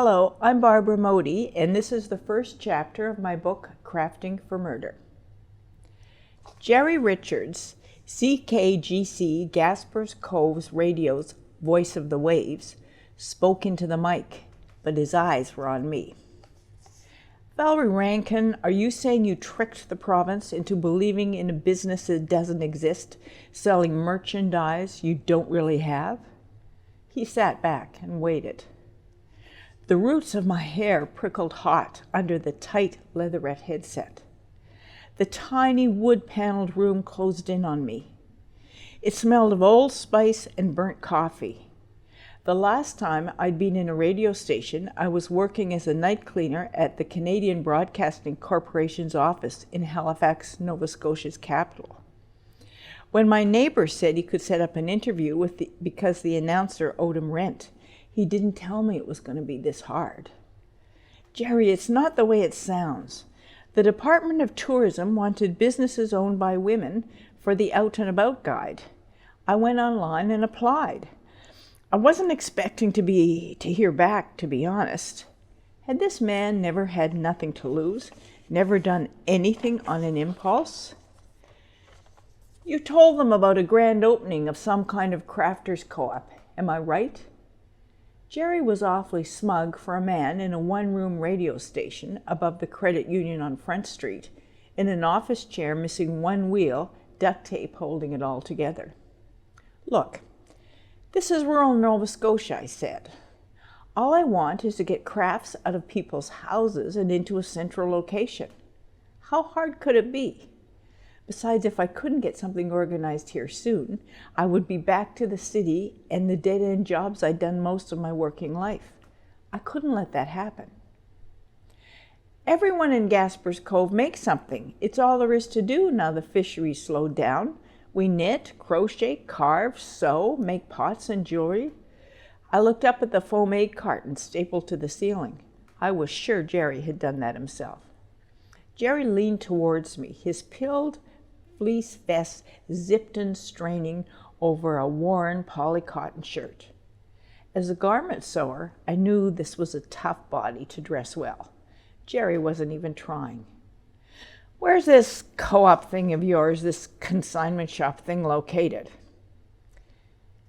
Hello, I'm Barbara Emodi, and this is the first chapter of my book, Crafting for Murder. Jerry Richards, CKGC Gasper's Cove's radio's voice of the waves, spoke into the mic, but his eyes were on me. Valerie Rankin, are you saying you tricked the province into believing in a business that doesn't exist, selling merchandise you don't really have? He sat back and waited. The roots of my hair prickled hot under the tight leatherette headset. The tiny wood-paneled room closed in on me. It smelled of Old Spice and burnt coffee. The last time I'd been in a radio station, I was working as a night cleaner at the Canadian Broadcasting Corporation's office in Halifax, Nova Scotia's capital. When my neighbor said he could set up an interview because the announcer owed him rent, he didn't tell me it was going to be this hard. Jerry, it's not the way it sounds. The Department of Tourism wanted businesses owned by women for the Out and About guide. I went online and applied. I wasn't expecting to hear back, to be honest. Had this man never had nothing to lose, never done anything on an impulse? You told them about a grand opening of some kind of crafters co-op, am I right? Jerry was awfully smug for a man in a one-room radio station above the credit union on Front Street, in an office chair missing one wheel, duct tape holding it all together. Look, this is rural Nova Scotia, I said. All I want is to get crafts out of people's houses and into a central location. How hard could it be? Besides, if I couldn't get something organized here soon, I would be back to the city and the dead-end jobs I'd done most of my working life. I couldn't let that happen. Everyone in Gasper's Cove makes something. It's all there is to do now the fishery's slowed down. We knit, crochet, carve, sew, make pots and jewelry. I looked up at the foam egg carton stapled to the ceiling. I was sure Jerry had done that himself. Jerry leaned towards me, his pilled fleece vest zipped and straining over a worn polycotton shirt. As a garment sewer, I knew this was a tough body to dress well. Jerry wasn't even trying. Where's this co-op thing of yours, this consignment shop thing, located?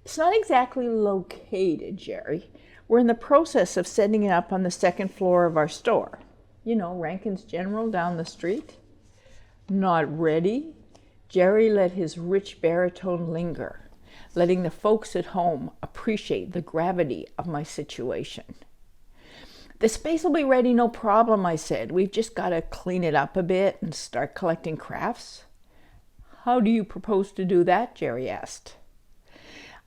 It's not exactly located, Jerry. We're in the process of setting it up on the second floor of our store. You know, Rankin's General down the street. Not ready? Jerry let his rich baritone linger, letting the folks at home appreciate the gravity of my situation. The space will be ready, no problem, I said. We've just got to clean it up a bit and start collecting crafts. How do you propose to do that? Jerry asked.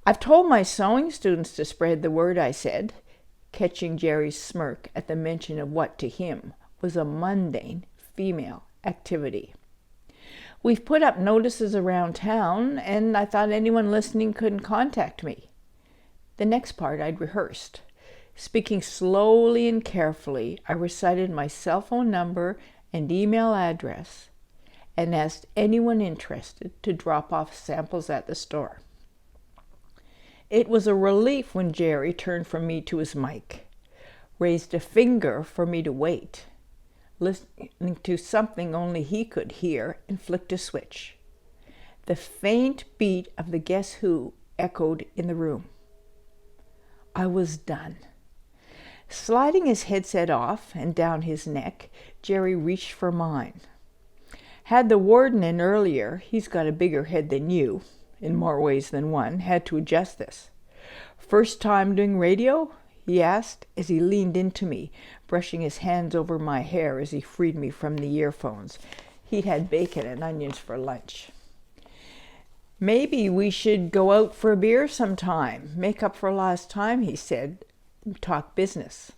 I've told my sewing students to spread the word, I said, catching Jerry's smirk at the mention of what to him was a mundane female activity. We've put up notices around town, and I thought anyone listening could contact me. The next part I'd rehearsed. Speaking slowly and carefully, I recited my cell phone number and email address and asked anyone interested to drop off samples at the store. It was a relief when Jerry turned from me to his mic, raised a finger for me to wait, listening to something only he could hear, and flicked a switch. The faint beat of the Guess Who echoed in the room. I was done. Sliding his headset off and down his neck, Jerry reached for mine. Had the warden in earlier, he's got a bigger head than you, in more ways than one, had to adjust this. First time doing radio? He asked as he leaned into me, brushing his hands over my hair as he freed me from the earphones. He'd had bacon and onions for lunch. Maybe we should go out for a beer sometime, make up for last time, he said, talk business.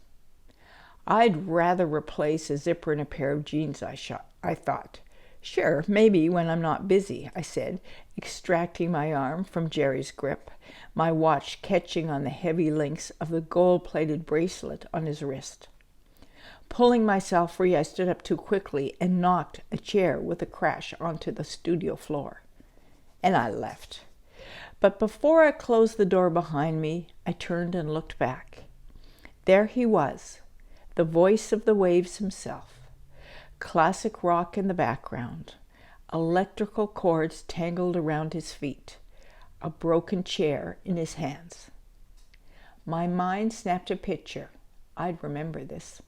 I'd rather replace a zipper and a pair of jeans, I thought. Sure, maybe when I'm not busy, I said, extracting my arm from Jerry's grip, my watch catching on the heavy links of the gold-plated bracelet on his wrist. Pulling myself free, I stood up too quickly and knocked a chair with a crash onto the studio floor. And I left. But before I closed the door behind me, I turned and looked back. There he was, the voice of the waves himself. Classic rock in the background, electrical cords tangled around his feet, a broken chair in his hands. My mind snapped a picture. I'd remember this.